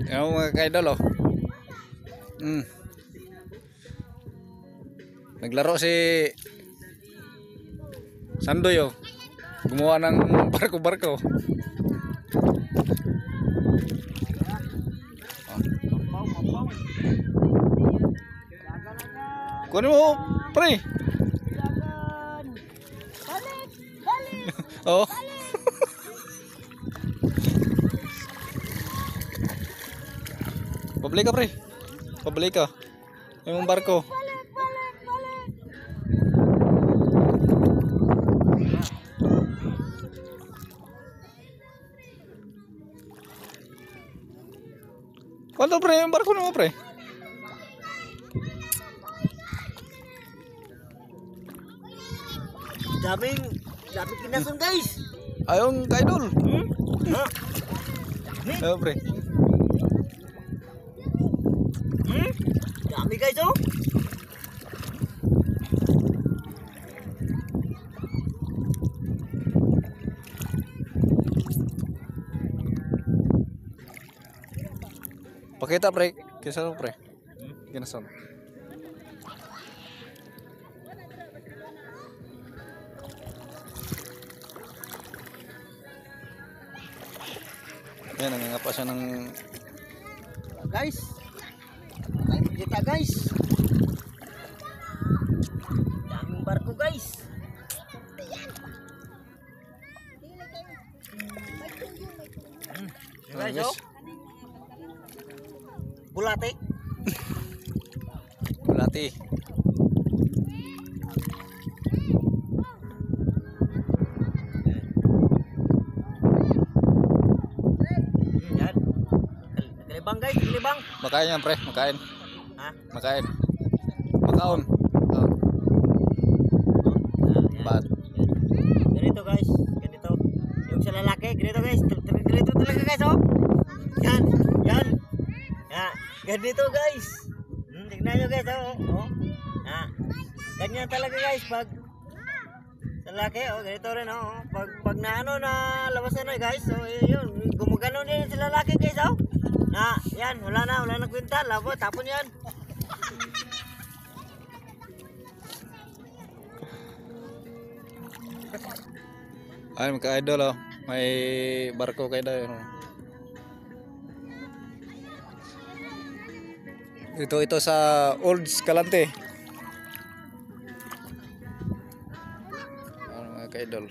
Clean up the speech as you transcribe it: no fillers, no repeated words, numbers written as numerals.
Yung mga kaidol oh. Naglaro si Sandoy oh. Gumawa ng barko-barko. Kunin mo, pre. Balik! Balik! Oh. Pabalik ka, pre. Pabalik ka. Yung barko. Balik! Balik! Balik! Kuwanto, pre? Yung barko mo, pre. Daming kinason guys. Ayong kaidol. Ha? Ayo, pre. Dami guys oh. Pakita, pre. Kisa pre. Kinason. Yan, nangangapa siya ng... Guys. Tayo kita guys. Daming barko guys. Guys oh. Bulate. Bulati. Yan. Kalibang guys, kalibang. Makain yan, pre. Makain. Ha? Makain. Makaon. Oh. Bad. Ganito guys, ganito. Yung sa lalaki, ganito guys. Ganito talaga guys oh. Yan, yan. Ya, ganito guys. Tignan nyo guys oh. Oh. Ha. Ganyan talaga guys pag sa lalaki oh, ganito rin oh. Pag na ano na labasan na guys, so yun, gumagano din sa lalaki guys oh. Na, yan, wala na kwenta, labo, tapon yan. Ay, mga idol oh. May barko kayo daw. Ito sa Old Escalante. Mga idol.